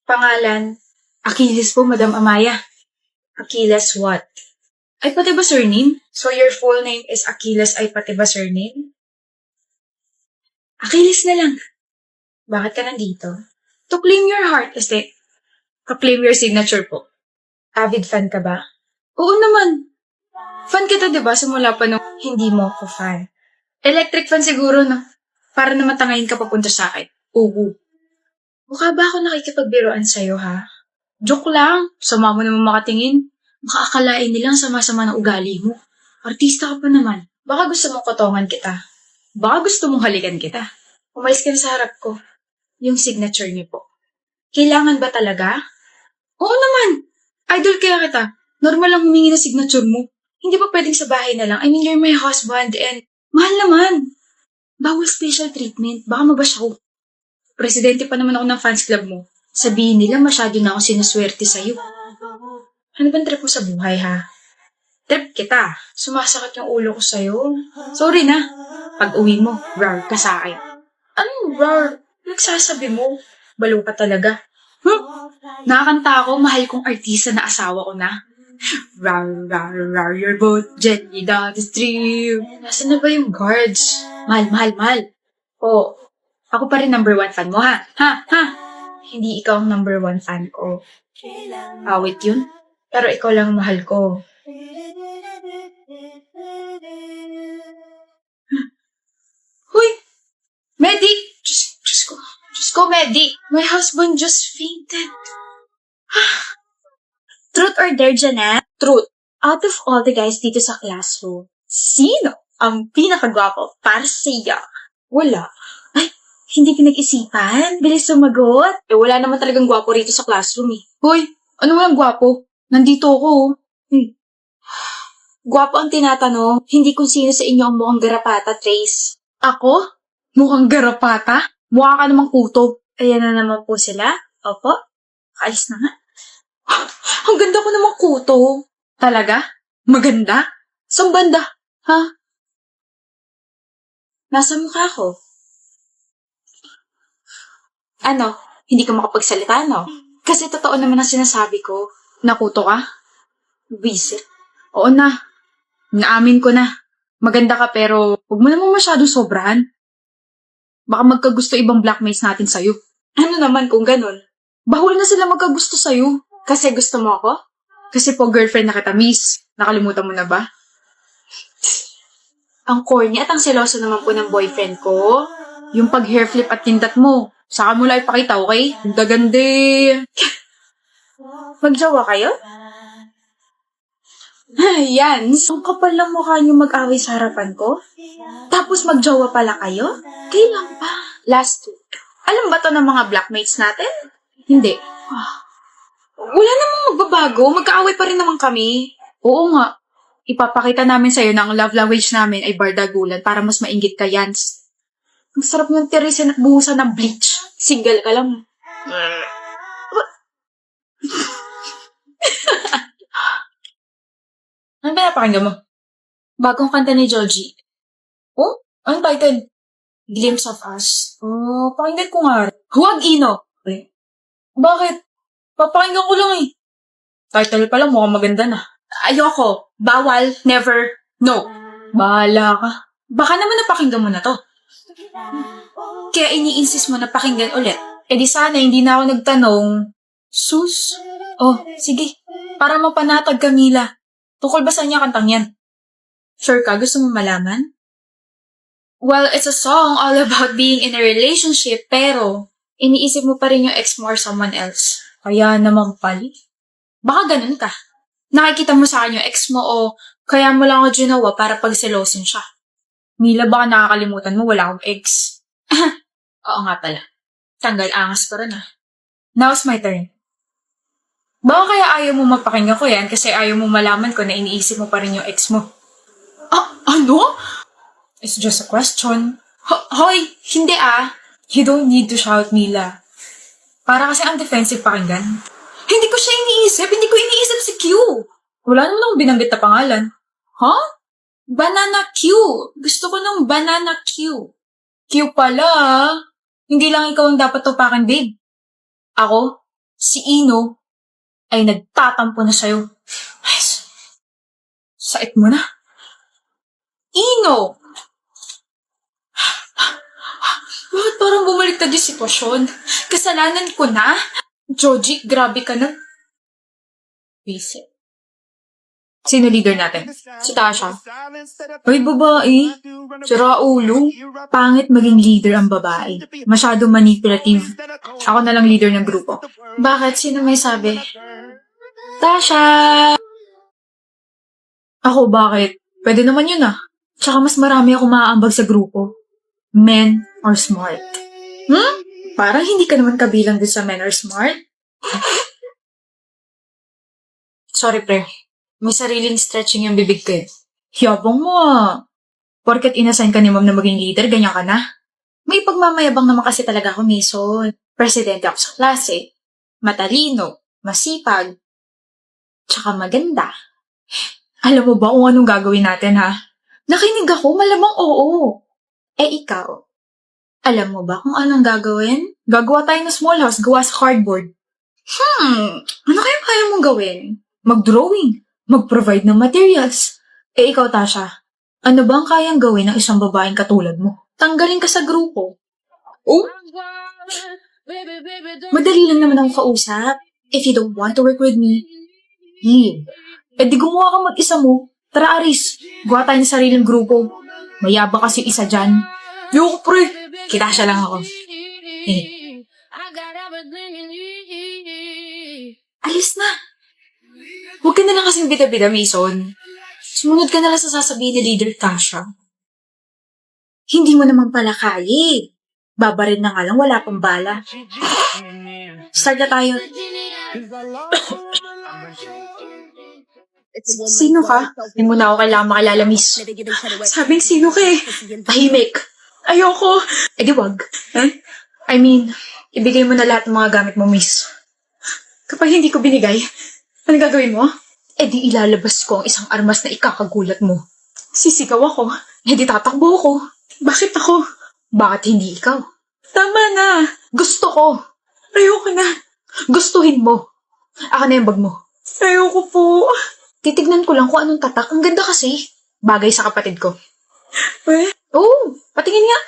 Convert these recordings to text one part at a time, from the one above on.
Pangalan, Achilles po, Madam Amaya. Achilles what? Ay, pati ba surname? So your full name is Achilles ay pati ba surname? Achilles na lang. Bakit ka nandito? To claim your heart, este. To-claim your signature po. Avid fan ka ba? Oo naman. Fan kita, diba? Simula pa nung hindi mo ako fan. Electric fan siguro, no? Para naman tangayin ka papunta sa akin. Oo. Mukha ba ako nakikipagbiroan sa'yo, ha? Joke lang. Sama mo naman makatingin. Baka akalain nilang sama-sama na ugali mo. Artista ka pa naman. Baka gusto mong kotongan kita. Baka gusto mong halikan kita. Umalis ka na sa harap ko. Yung signature niyo po. Kailangan ba talaga? Oo naman. Idol kaya kita. Normal lang humingi na signature mo. Hindi ba pwedeng sa bahay na lang? I mean, you're my husband and mahal naman. Bawal special treatment. Baka mabash ako. Presidente pa naman ako ng fans club mo. Sabihin nila masyado na ako sinuswerte sa'yo. Ano bang trip mo sa buhay, ha? Trip kita. Sumasakit yung ulo ko sa'yo. Sorry na. Pag uwi mo, rar ka sa akin. Anong rar? Nagsasabi mo. Balo ka talaga. Nakakanta ako, mahal kong artista na asawa ko na. Rar, rar, rar, your boat, gently down the stream. Nasaan na ba yung guards? Mahal, mahal, mahal. Oh, ako pa rin number 1 fan mo, ha? Ha? Hindi ikaw ang number 1 fan ko. Awit yun. Pero ikaw lang ang mahal ko. Huy! Medi! Diyos ko, Medi! My husband just fainted. Truth or dare, Janet? Truth. Out of all the guys dito sa classroom, sino ang pinakagwapo para sa iyo? Wala. Ay, hindi pinag-isipan? Bilis sumagot? Wala naman talagang gwapo rito sa classroom eh. Hoy, ano walang gwapo? Nandito ako. Gwapo ang tinatanong, hindi kung sino sa inyo ang mukhang garapata, Trace. Ako? Mukhang garapata? Mukha ka namang kuto. Ayan na naman po sila. Opo, kaalis na nga. Ang ganda ko namang kuto. Talaga? Maganda? Saan banda? Ha? Nasa mukha ko. Ano, hindi ka makapagsalita, no? Kasi totoo naman ang sinasabi ko. Nakuto ka? Visit. Oo na. Naamin ko na. Maganda ka pero huwag mo namang masyadong sobrahan. Baka magkagusto ibang blackmates natin sa'yo. Ano naman kung ganun? Bahul na sila magkagusto sa'yo. Kasi gusto mo ako? Kasi po girlfriend na kita, miss. Nakalimutan mo na ba? Ang corny at ang seloso naman po ng boyfriend ko. Yung pag-hair flip at tindat mo. Saka mo lang ipakita, okay? Ang gagandi. Magjowa kayo? Yan. Ang kapal ng mukha niyo mag-away sa harapan ko? Tapos magjowa pala kayo? Kailan pa? Last week. Alam ba to ng mga blackmates natin? Hindi. Wala namang magbabago. Magkaaway pa rin naman kami. Oo nga. Ipapakita namin sa'yo na ang love language namin ay bardagulan para mas mainggit ka, Yans. Ang sarap ng tirisin at buhusan ng bleach. Single ka lang. Ano ba napakinggan mo? Bagong kanta ni Joji. Oh? Anong title? Glimpse of Us. Oh, pakinggan ko nga. Huwag, Ino! Bakit? Papakinggan ko lang eh. Title pa lang, mukhang maganda na. Ayoko. Bawal. Never. No. Bahala ka. Baka naman napakinggan mo na to. Kaya ini-insist mo na pakinggan ulit. Eh di sana hindi na ako nagtanong. Sus? Oh, sige. Para mapanatag ka, Mila. Tukol ba sa niya kantang yan? Sure ka? Gusto mo malaman? Well, it's a song all about being in a relationship, pero iniisip mo pa rin yung ex mo or someone else. Kaya naman pali. Baka ganun ka. Nakikita mo sa akin yung ex mo o kaya mo lang ako ginawa para pagselosin siya. Mila, baka nakakalimutan mo, wala akong ex. Oo nga pala. Tanggal angas ko rin ah. Now's my turn. Baka kaya ayaw mo mapakinggan ko yan kasi ayaw mo malaman ko na iniisip mo pa rin yung ex mo. Ano? It's just a question. Hoy, hindi ah. You don't need to shout, Mila. Para kasi ang defensive pakinggan. Hindi ko siya iniisip. Hindi ko iniisip si Q. Wala naman akong binanggit na pangalan. Huh? Banana Q. Gusto ko ng Banana Q. Q pala. Hindi lang ikaw ang dapat tupakan, babe. Ako? Si Ino ay nagtatampo na sa'yo. Ay, sait mo na. Ino! Bakit parang bumaliktad yung sitwasyon? Kasalanan ko na? Joji, grabe ka na. Visit. Sino leader natin? Si Tasha. Ay, babae. Sira ulo. Pangit maging leader ang babae. Masyado manipulative. Ako na lang leader ng grupo. Bakit? Sino may sabi? Tasha! Ako, bakit? Pwede naman yun ah. Tsaka mas marami ako maaambag sa grupo. Men or smart. Parang hindi ka naman kabilang din sa men or smart. Sorry, pre. May sariling stretching yung bibig ko eh. Yabang mo ah. Porket inassign ka ni ma'am na maging leader, ganyan ka na. May pagmamayabang naman kasi talaga ako, Mason. Presidente ako sa klase. Matalino, masipag, tsaka maganda. Alam mo ba kung anong gagawin natin, ha? Nakinig ako, malamang oo. Eh, ikaw, alam mo ba kung anong gagawin? Gagawa tayo ng small house, gawa sa cardboard. Ano kaya mong gawin? Mag-drawing, mag-provide ng materials. Eh, ikaw, Tasha, ano ba ang kayang gawin ng isang babaeng katulad mo? Tanggalin ka sa grupo. Oh? Madali lang naman akong kausap. If you don't want to work with me, leave. Eh di gumawa ka mag-isa mo. Tara, Aris. Gawa tayo ng sariling grupo. Mayaba kasi isa dyan. Yoko, pre. Kita siya lang ako. Alis na. Huwag ka na lang kasing bida-bida, Mason. Sumunod ka na lang sa sasabihin ni Leader Tasha. Hindi mo naman pala kaya. Babarin na nga lang, wala pang bala. Start na tayo. Sino ka? Hindi mo na ako kailangan makilala, miss. Sabing sino ka eh? Tahimik. Ayoko. Eh di wag. I mean, ibigay mo na lahat ng mga gamit mo, miss. Kapag hindi ko binigay, ano gagawin mo? Eh di ilalabas ko ang isang armas na ikakagulat mo. Sisigaw ako. Eh di tatakbo ako. Bakit ako? Bakit hindi ikaw? Tama na. Gusto ko. Ayoko na. Gustuhin mo. Aka na yung bag mo. Ayoko po. Titignan ko lang kung anong tatak. Ang ganda kasi. Bagay sa kapatid ko. Eh? Oo, patingin nga.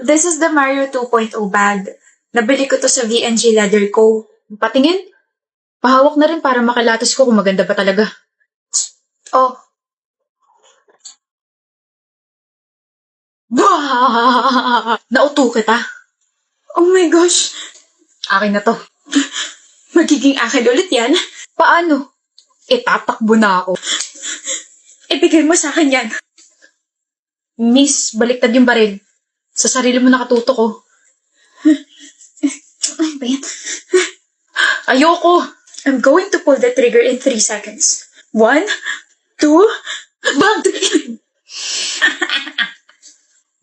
This is the Mario 2.0 bag. Nabili ko to sa VNG Leather Co. Patingin. Pahawak na rin para makilatos ko kung maganda ba talaga. Oh. Nauto kita. Oh my gosh. Akin na to. Magiging akin ulit yan? Paano? Tatakbo na ako. Ibigay mo sa akin yan. Miss, baliktad yung baril. Sa sarili mo nakatuto ko. Ay ba yan? Ayoko. I'm going to pull the trigger in 3 seconds. 1, 2, bang!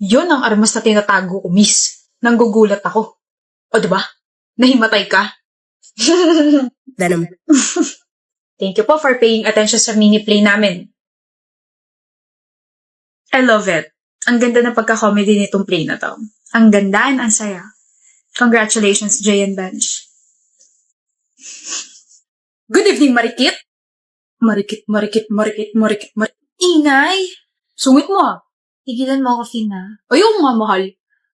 Yun ang armas na tinatago ko, miss. Nanggugulat ako. O diba? Nahimatay ka. Venom. Thank you po for paying attention sa mini-play namin. I love it. Ang ganda ng pagka-comedy nitong play na to. Ang ganda and ang saya. Congratulations, Jay and Bench. Good evening, Marikit! Marikit. Ingay! Sungit mo ah. Tigilan mo ako, Fina. Ayoko nga, mahal.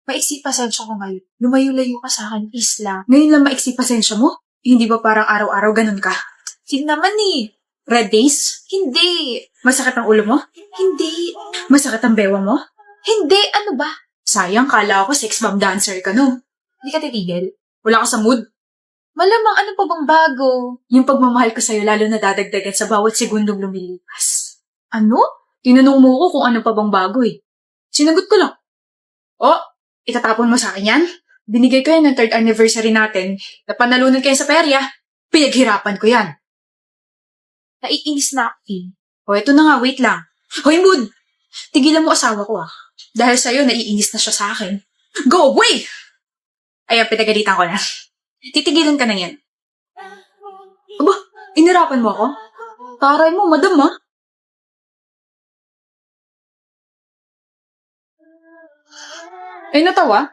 Maiksi pasensya ko ngayon. Lumayo-layo ka sa akin, Isla. Ngayon lang maiksi pasensya mo? Hindi ba parang araw-araw ganun ka? Sige naman eh. Red days? Hindi. Masakit ang ulo mo? Hindi. Masakit ang bewa mo? Hindi. Ano ba? Sayang, kala ko sex bomb dancer ka, no? Hindi ka titigil. Wala ka sa mood. Malamang ano pa bang bago? Yung pagmamahal ko sa'yo lalo na dadagdagan sa bawat segundong lumilipas. Ano? Tinanong mo ko kung ano pa bang bago eh. Sinagot ko lang. Oh, itatapon mo sa akin yan? Binigay ko yan ng 3rd anniversary natin. Napanalunan kayo sa perya. Pinaghirapan ko yan. Naiinis na ako, Phil. O, eto na nga, wait lang. Hoy, Mood! Tigilan mo asawa ko ah. Dahil sa'yo, naiinis na siya sa akin. Go away! Ayan, pinagalitan ko na. Titigilan ka na yan. Aba, inirapan mo ako? Taray mo, madam ah. Ay, natawa?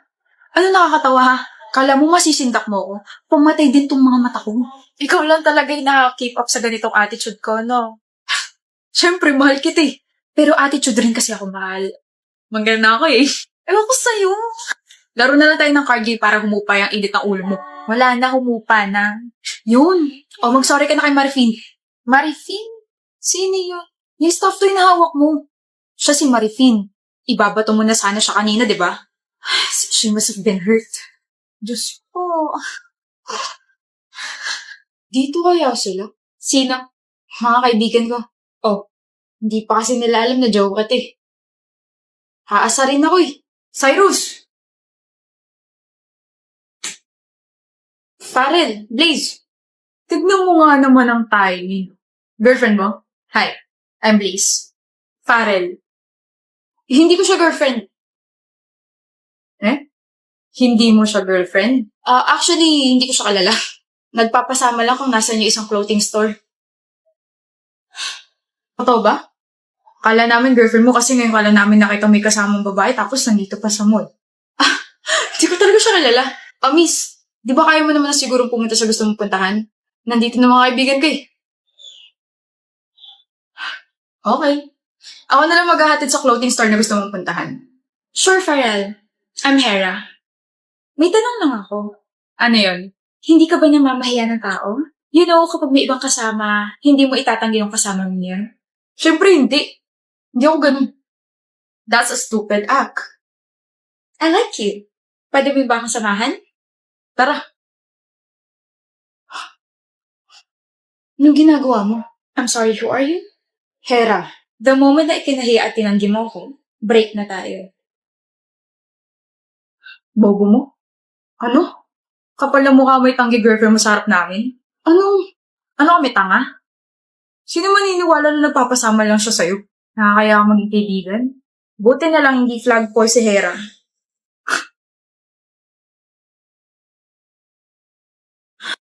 Ano nakakatawa ha? Kala mo masisindak mo ako? Pumatay din tong mga mata ko. Ikaw lang talaga yung nakaka-keep up sa ganitong attitude ko, no? Siyempre, mahal kita eh. Pero attitude rin kasi ako mahal. Manggal na ako eh. Ewan ko sa'yo. Laro na lang tayo ng card game para humupa yung init ng ulo mo. Wala na, humupa na. Yun. O, mag-sorry ka na kay Marifin. Marifin? Sino yun? Yung stuff toy na hawak mo. Siya si Marifin. Ibabato mo na sana siya kanina, di ba? She must have been hurt. Diyos ko. Dito kaya sila? Sino? Mga kaibigan ko. Oh, hindi pa kasi nila alam na joke ka eh. Haasarin ako eh. Cyrus! Farrell, Blaze. Tignan mo nga naman ang timing. Girlfriend mo? Hi, I'm Blaze. Farrell. Hindi ko siya girlfriend. Hindi mo siya girlfriend? Actually, hindi ko siya kalala. Nagpapasama lang kung nasan yung isang clothing store. Totoo ba? Kala namin girlfriend mo kasi ngayon kala namin nakita may kasamang babae tapos nandito pa sa mall. Hindi ko talaga siya kalala. Miss, di ba kaya mo naman na sigurong pumunta sa gusto mong puntahan? Nandito na mga kaibigan ko eh. Okay. Ako na lang maghahatid sa clothing store na gusto mong puntahan. Sure, Farrell. I'm Hera. May tanong lang ako. Ano yon? Hindi ka ba namamahiya ng tao? You know, kapag may ibang kasama, hindi mo itatanggi yung kasama mo niya. Siyempre hindi. Hindi ako ganun. That's a stupid act. I like you. Pwede mo ba akong samahan? Tara. Anong ginagawa mo? I'm sorry, who are you? Hera. The moment na ikinahiya at tinanggi mo ko, break na tayo. Bobo mo? Ano? Kapal na mukha mo itanggi girlfriend mo sa harap namin? Ano kami tanga? Sino maniniwala na nagpapasama lang siya sa'yo? Nakakaya kang maging kaibigan? Buti na lang hindi flag for si Hera.